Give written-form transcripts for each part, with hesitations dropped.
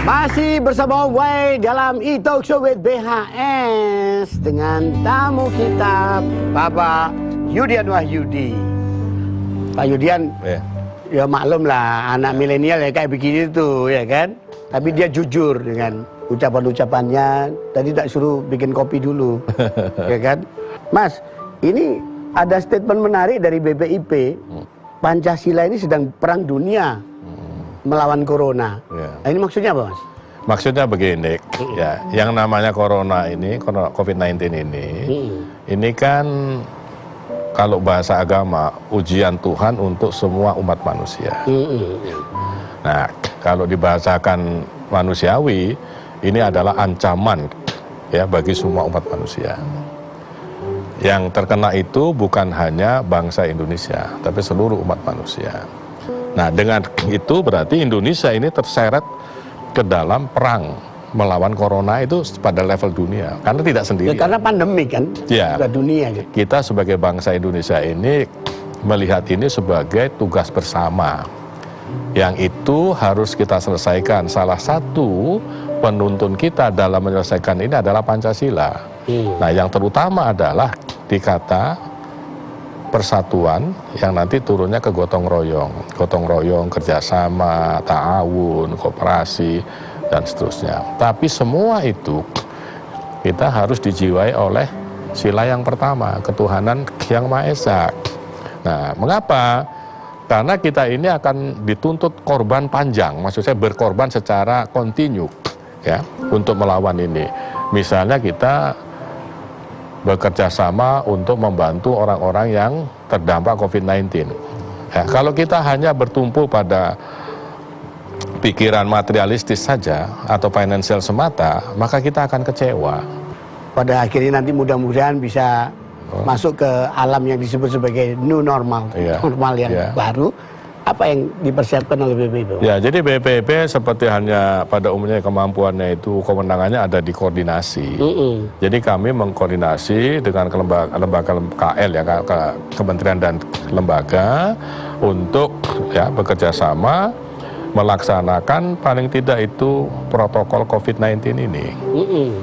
Masih bersama Way dalam E-Talk Show with BHS dengan tamu kita Bapak Yudian Wahyudi. Pak Yudian, ya maklum lah anak milenial ya kayak begini tuh ya kan. Tapi dia jujur dengan ucapan-ucapannya. Tadi tak suruh bikin kopi dulu, ya kan. Mas, ini ada statement menarik dari BPIP. Pancasila ini sedang perang dunia melawan corona. Nah, ini maksudnya apa, Mas? Maksudnya begini, ya, yang namanya corona ini, COVID-19 ini kan kalau bahasa agama ujian Tuhan untuk semua umat manusia. Nah, kalau dibahasakan manusiawi, ini adalah ancaman ya bagi semua umat manusia. Yang terkena itu bukan hanya bangsa Indonesia, tapi seluruh umat manusia. Nah, dengan itu berarti Indonesia ini terseret ke dalam perang melawan corona itu pada level dunia. Karena tidak sendiri. Ya, karena pandemi kan, ya, sudah dunia. Gitu. Kita sebagai bangsa Indonesia ini melihat ini sebagai tugas bersama. Yang itu harus kita selesaikan. Salah satu penuntun kita dalam menyelesaikan ini adalah Pancasila. Nah, yang terutama adalah dikata persatuan yang nanti turunnya ke gotong royong, kerjasama, ta'awun, kooperasi, dan seterusnya. Tapi semua itu kita harus dijiwai oleh sila yang pertama, ketuhanan yang Maha Esa. Nah, mengapa? Karena kita ini akan dituntut korban panjang, maksud saya berkorban secara kontinu, ya, untuk melawan ini. Misalnya kita bekerja sama untuk membantu orang-orang yang terdampak COVID-19. Ya, kalau kita hanya bertumpu pada pikiran materialistis saja atau financial semata, maka kita akan kecewa. Pada akhirnya nanti mudah-mudahan bisa masuk ke alam yang disebut sebagai new normal, normal yang baru. Apa yang dipersiapkan oleh BPIP? Ya, jadi BPIP seperti hanya pada umumnya kemampuannya itu kewenangannya ada di koordinasi. Jadi kami mengkoordinasi dengan lembaga KL ya, kementerian dan lembaga untuk ya bekerja sama melaksanakan paling tidak itu protokol COVID-19 ini.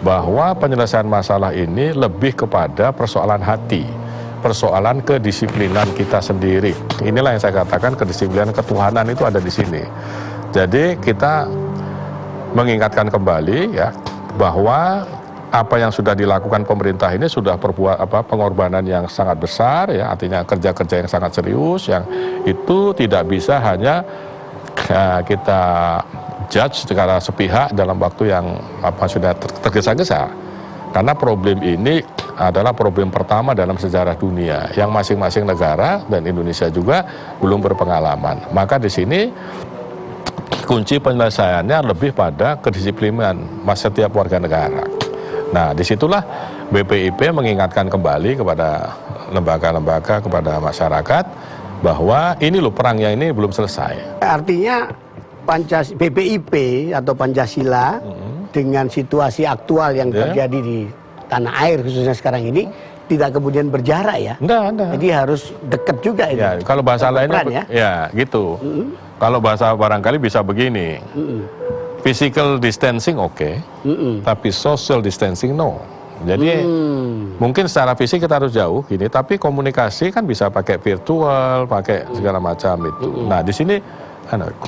Bahwa penyelesaian masalah ini lebih kepada persoalan hati. Persoalan kedisiplinan kita sendiri. Inilah yang saya katakan kedisiplinan ketuhanan itu ada di sini. Jadi kita mengingatkan kembali ya bahwa apa yang sudah dilakukan pemerintah ini sudah berbuat pengorbanan yang sangat besar ya, artinya kerja-kerja yang sangat serius yang itu tidak bisa hanya kita judge secara sepihak dalam waktu yang sudah tergesa-gesa. Karena problem ini adalah problem pertama dalam sejarah dunia yang masing-masing negara dan Indonesia juga belum berpengalaman. Maka di sini kunci penyelesaiannya lebih pada kedisiplinan setiap warga negara. Nah, disitulah BPIP mengingatkan kembali kepada lembaga-lembaga, kepada masyarakat bahwa ini loh perangnya ini belum selesai. Artinya BPIP atau Pancasila dengan situasi aktual yang terjadi di tanah air khususnya sekarang ini tidak kemudian berjarak ya. Enggak. Jadi harus dekat juga ini. Ya, kalau bahasa lainnya ya gitu. Kalau bahasa barangkali bisa begini. Physical distancing oke, tapi social distancing no. Jadi mungkin secara fisik kita harus jauh gini, tapi komunikasi kan bisa pakai virtual, pakai segala macam itu. Nah, di sini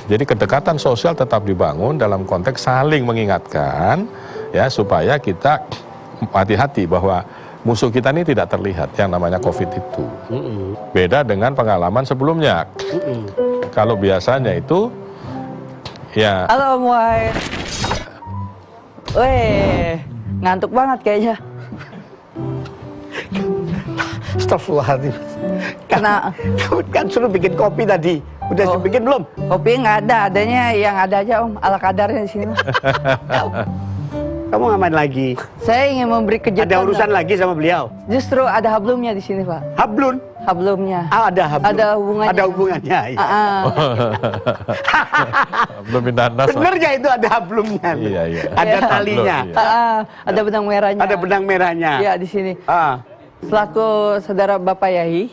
jadi kedekatan sosial tetap dibangun dalam konteks saling mengingatkan ya supaya kita hati-hati bahwa musuh kita ini tidak terlihat yang namanya COVID itu. Beda dengan pengalaman sebelumnya. Kalau biasanya itu ya. Halo Om Wai. Weh, ngantuk banget kayaknya. Astagfirullahaladzim. Karena kan suruh bikin kopi tadi. Udah dibikin belum? Kopi nggak ada, adanya yang ada aja Om, ala kadarnya di sini. Kamu ngapain lagi? Saya ingin memberi kejutan. Ada urusan lagi sama beliau? Justru ada hablumnya di sini Pak. Hablum? Hablumnya. Ada hablum. Ada hubungannya. Ada hubungannya. Iya. Belum nanas. Bener ya itu ada hablumnya. Iya. Ada talinya. Ada benang merahnya. Ada benang merahnya. Iya di sini. selaku saudara Bapak Yai,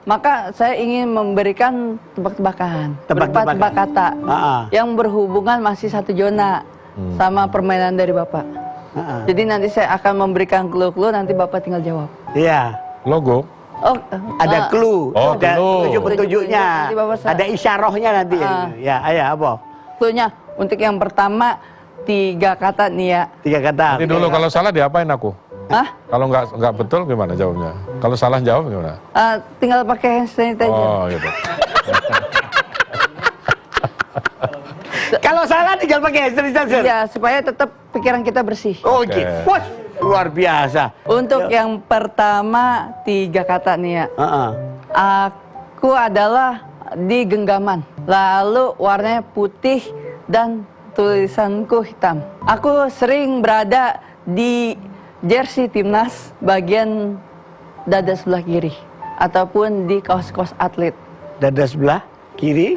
maka saya ingin memberikan tebak-tebakan, berupa tebak kata yang berhubungan masih satu zona sama permainan dari Bapak. Jadi nanti saya akan memberikan clue-clue, nanti Bapak tinggal jawab. Iya. Logo. Oh, ada clue, oh, ada petunjuk-petunjuknya, ada isyarahnya nanti. Ya, ayah apa? Clue-nya untuk yang pertama 3 kata nih ya. 3 kata. Ini dulu kalau salah diapain aku? Hah? Kalau nggak betul gimana jawabnya? Kalau salah jawab gimana? Tinggal pakai hand sanitizer. Oh gitu. Kalau salah tinggal pakai hand sanitizer. Ya, supaya tetap pikiran kita bersih. Oh gitu. Wah, luar biasa. Untuk yang pertama 3 kata nih ya. Aku adalah di genggaman. Lalu warnanya putih dan tulisanku hitam. Aku sering berada di jersey timnas bagian dada sebelah kiri ataupun di kaos-kaos atlet. Dada sebelah kiri?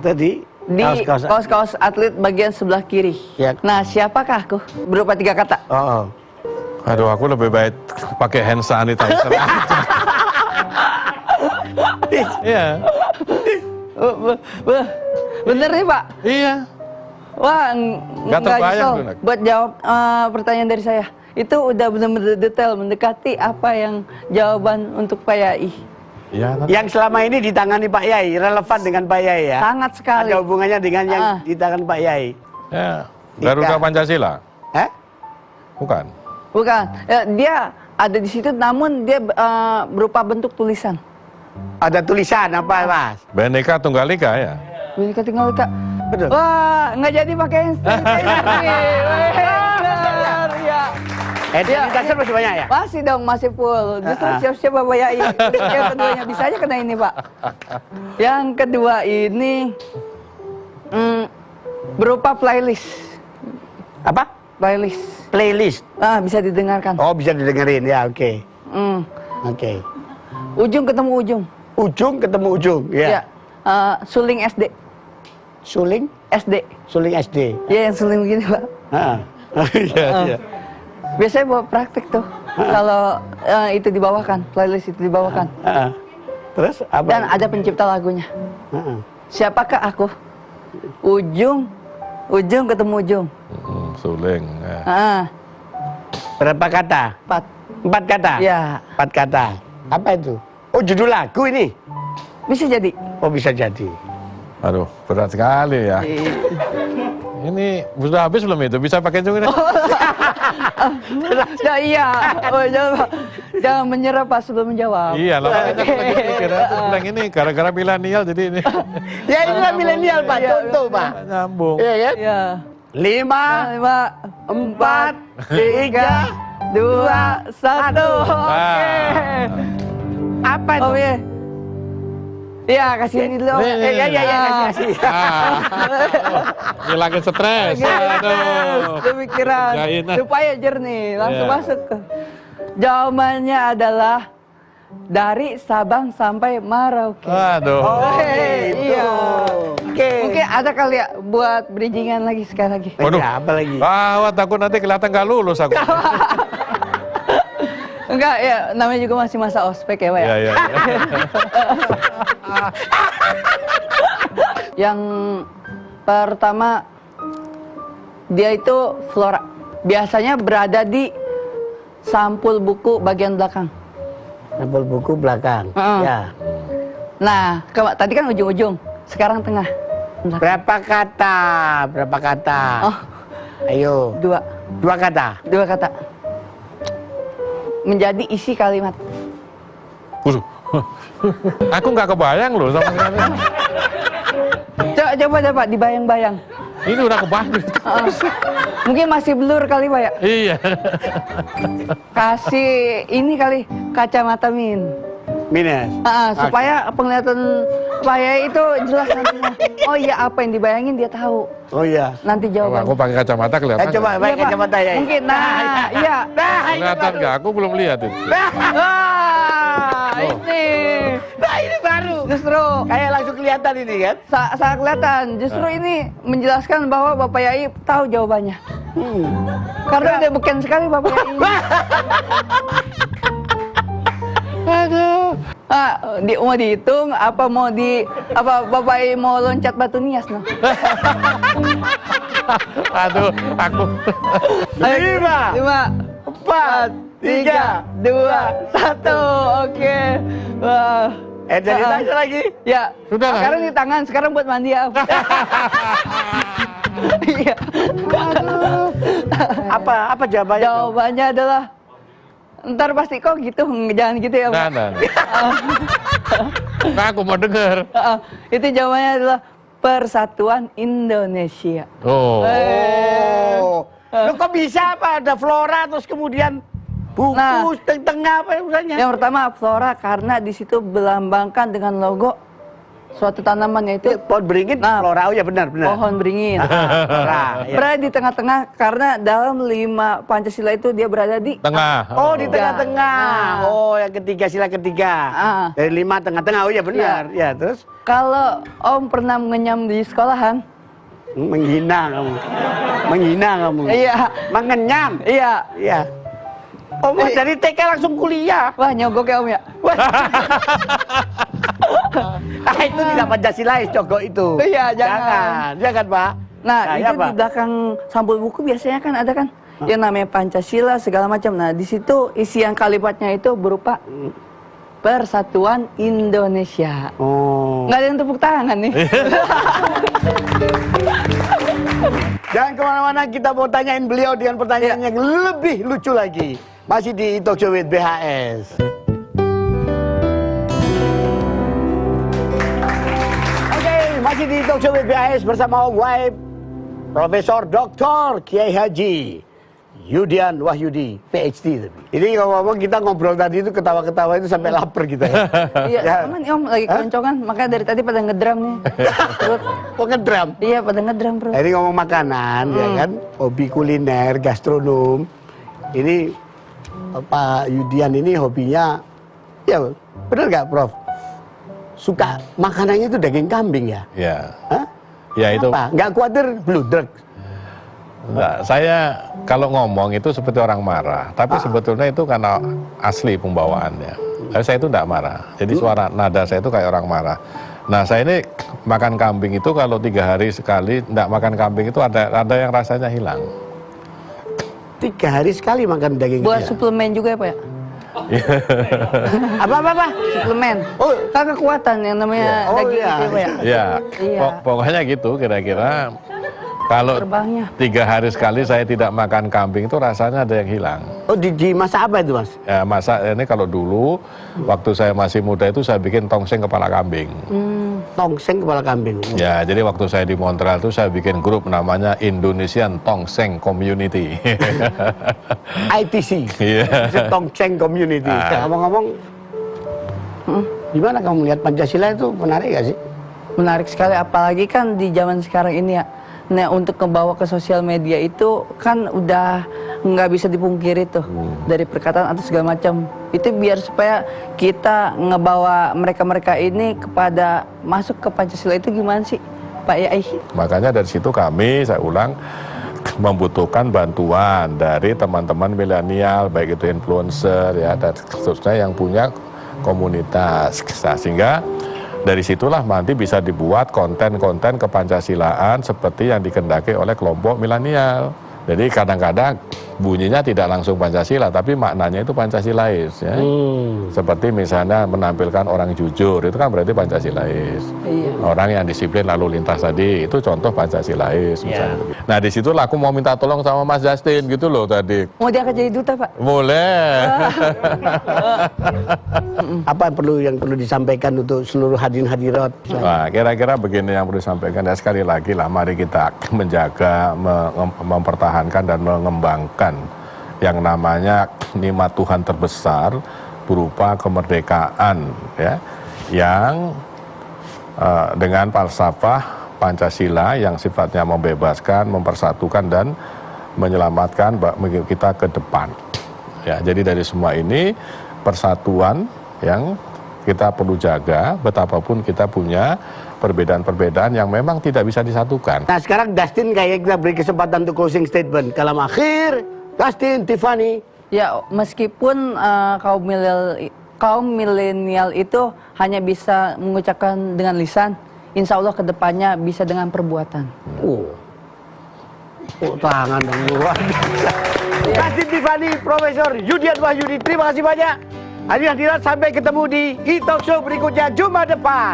Tadi di kaos-kaos atlet bagian sebelah kiri. Ya. Nah, siapakah aku? Berupa 3 kata. Aduh, aku lebih baik pakai hand sanitizer. Iya. Bener nih, Pak? Iya. Wah, nggak terbayang nyesel buat jawab pertanyaan dari saya. Itu udah benar-benar detail mendekati apa yang jawaban untuk Pak Yai. Ya, yang selama ini ditangani Pak Yai, relevan dengan Pak Yai ya? Sangat sekali. Ada hubungannya dengan yang ditangani Pak Yai. Ya, Garuda Pancasila. Bukan. Bukan. Dia ada di situ, namun dia berupa bentuk tulisan. Ada tulisan apa, Mas? Bhinneka Tunggal Ika ya. Bhinneka Tunggal Ika. Betul. Wah, nggak jadi pakai sanitizer masih banyak ya? Masih dong, masih full. Justru siap-siap Bapak Yai. Yang keduanya bisa aja kena ini, Pak. Yang kedua ini berupa playlist. Apa? Playlist. Playlist. Bisa didengarkan. Oh, bisa didengerin ya, oke. Oke. Ujung ketemu ujung. Ujung ketemu ujung, ya. Suling SD. Suling? SD. Suling SD. Iya, yang suling begini, Pak. Iya. Biasanya bawa praktek tuh. Kalau itu dibawakan, playlist itu dibawakan. Terus apa? Dan ada pencipta lagunya. Siapakah aku? Ujung ketemu ujung. Suling. Berapa kata? 4 kata? Ya. 4 kata. Apa itu? Oh, judul lagu ini? Bisa jadi. Oh, bisa jadi. Aduh, berat sekali ya. Ini sudah habis belum itu? Bisa pakai juga? Nah, iya. Jangan menyerah pas sebelum menjawab. Iya, lah makanya aku lagi mikir bilang ini gara-gara milenial jadi ini. Ya ini lah milenial, Pak. Contoh, Pak. Nyambung. Iya kan? Iya. 5, 4, 3, 2, 1. Oke. Apa itu? Oke. Iya, kasih ini dulu. Iya, kasih. Hilangin stres. Aduh. Pemikiran. Supaya jernih. Langsung masuk. Jawabannya adalah dari Sabang sampai Merauke. Aduh. Iya. Mungkin ada kali ya buat bridgingan lagi sekali lagi. Waduh. Apa lagi? Wah, takut nanti kelihatan gak lulus aku. Enggak, ya namanya juga masih masa ospek ya, Pak ya. Iya. Yang pertama, dia itu flora. Biasanya berada di sampul buku bagian belakang. Sampul buku belakang. Ya. Nah, tadi kan ujung-ujung, sekarang tengah. Berapa kata? Berapa kata? Oh. Ayo. 2 kata. 2 kata. Menjadi isi kalimat. Aku nggak kebayang loh sama sekali. Coba dibayang-bayang. Ini udah kebayang. Mungkin masih blur kali, Pak ya? Iya. Kasih ini kali, kacamata Minus. Supaya penglihatan Pak Yai itu jelas nantinya. Oh iya, apa yang dibayangin dia tahu. Oh iya. Nanti jawaban. Aku pakai kacamata kelihatan. Coba pakai kacamata ya. Mungkin, iya. Kelihatan nggak? Aku belum lihat itu. Ini baru. Justru Kayak langsung kelihatan ini kan? sangat kelihatan. Justru ini menjelaskan bahwa Bapak Yai tahu jawabannya. Karena udah beken sekali Bapak Yai. Aduh. Mau dihitung apa Bapak mau loncat batu nias no? Aduh, aku. 5, 4, 3, 2, 1. Oke. Wah. Jadi tanya lagi. Ya. Sudah lah. Sekarang di tangan, sekarang buat mandi ya. Iya. Apa jawabannya? Jawabannya adalah ntar pasti kok gitu, jangan gitu ya Pak. Nah, aku mau dengar. Itu jawabannya adalah Persatuan Indonesia. Oh. Lo kok bisa apa? Ada flora terus kemudian buku tengah apa usahanya? Yang pertama flora karena di situ melambangkan dengan logo suatu tanaman yaitu pohon beringin. Flora, oh ya benar. Pohon beringin. Flora, ya. Berada di tengah-tengah karena dalam 5 Pancasila itu dia berada di Tengah. Oh, di tengah-tengah. Oh, yang ketiga, sila ketiga. Dari 5 tengah-tengah. Oh ya benar. Ya, terus kalau Om pernah mengenyam di sekolahan, menghina kamu. iya, Mengenyam. iya. Om dari TK langsung kuliah. Wah, nyogok ya Om ya. Itu tidak Pancasilais cogok itu. Iya, jangan Pak. Nah, itu di belakang sampul buku biasanya kan ada kan yang namanya Pancasila segala macam. Nah, di situ isian kalimatnya itu berupa Persatuan Indonesia. Oh. Nggak ada yang tepuk tangan nih. Jangan kemana-mana, kita mau tanyain beliau dengan pertanyaan yang lebih lucu lagi. Masih di Talk Show with BHS. Oke, masih di Talk Show with BHS bersama Om Waib, Profesor Dr. Kiai Haji Yudian Wahyudi, PhD. Ini ngomong-ngomong kita ngobrol tadi itu ketawa-ketawa itu sampai lapar kita. Iya, aman Om lagi keloncongan, makanya dari tadi pada ngedram nih. Oh ngedram? Iya, pada ngedram bro. Ini ngomong makanan, ya kan, hobi kuliner, gastronom. Ini Pak Yudian ini hobinya, ya benar nggak Prof? Suka makanannya itu daging kambing ya? Ya. Hah? Ya itu. Apa? Nggak khawatir bludrek? Nah, saya kalau ngomong itu seperti orang marah, tapi sebetulnya itu karena asli pembawaannya. Tapi saya itu tidak marah, jadi suara nada saya itu kayak orang marah. Nah, saya ini makan kambing itu kalau 3 hari sekali tidak makan kambing itu ada yang rasanya hilang. 3 hari sekali makan daging. Buat suplemen juga ya Pak ya? Apa? Suplemen. Oh, kan kekuatan yang namanya daging itu ya Pak ya? Iya. Pokoknya gitu kira-kira. Kalau 3 hari sekali saya tidak makan kambing itu rasanya ada yang hilang. Oh, di masak apa itu Mas? Ya, masak ini kalau dulu waktu saya masih muda itu saya bikin tongseng kepala kambing. Tongseng kepala kambing. Ya, jadi waktu saya di Montreal itu saya bikin grup namanya Indonesian Tongseng Community. ITC. Iya. Tongseng Community. Ngomong-ngomong, gimana kamu melihat Pancasila itu menarik gak sih? Menarik sekali, apalagi kan di zaman sekarang ini ya. Nah, untuk ngebawa ke sosial media itu kan udah nggak bisa dipungkiri tuh dari perkataan atau segala macam. Itu biar supaya kita ngebawa mereka-mereka ini kepada masuk ke Pancasila itu gimana sih, Pak Yai? Makanya dari situ kami, saya ulang, membutuhkan bantuan dari teman-teman milenial, baik itu influencer ya dan seterusnya yang punya komunitas. Nah, sehingga dari situlah nanti bisa dibuat konten-konten kepancasilaan seperti yang dikendaki oleh kelompok milenial. Jadi kadang-kadang bunyinya tidak langsung Pancasila, tapi maknanya itu Pancasilais. Ya. Seperti misalnya menampilkan orang jujur, itu kan berarti Pancasilais. Iya. Orang yang disiplin lalu lintas tadi, itu contoh Pancasilais. Misalnya. Nah di situ aku mau minta tolong sama Mas Justin gitu loh tadi. Mau diangkat jadi duta Pak? Boleh. Apa yang perlu disampaikan untuk seluruh hadirin-hadirat? Nah, kira-kira begini yang perlu disampaikan. Ya sekali lagi lah, mari kita menjaga, mempertahankan dan mengembangkan yang namanya nikmat Tuhan terbesar berupa kemerdekaan ya, yang dengan falsafah Pancasila yang sifatnya membebaskan, mempersatukan dan menyelamatkan kita ke depan. Ya, jadi dari semua ini persatuan yang kita perlu jaga, betapapun kita punya perbedaan-perbedaan yang memang tidak bisa disatukan. Nah sekarang Dustin kayak kita beri kesempatan untuk closing statement. Kalam akhir, Dustin, Tiffany. Ya meskipun kaum kaum milenial itu hanya bisa mengucapkan dengan lisan, insya Allah kedepannya bisa dengan perbuatan. Tangan dong luar biasa. Kasih Tiffany, Profesor Yudian Wahyudi, terima kasih banyak. Hadirin hadirat, sampai ketemu di e-talk show berikutnya Jumat depan.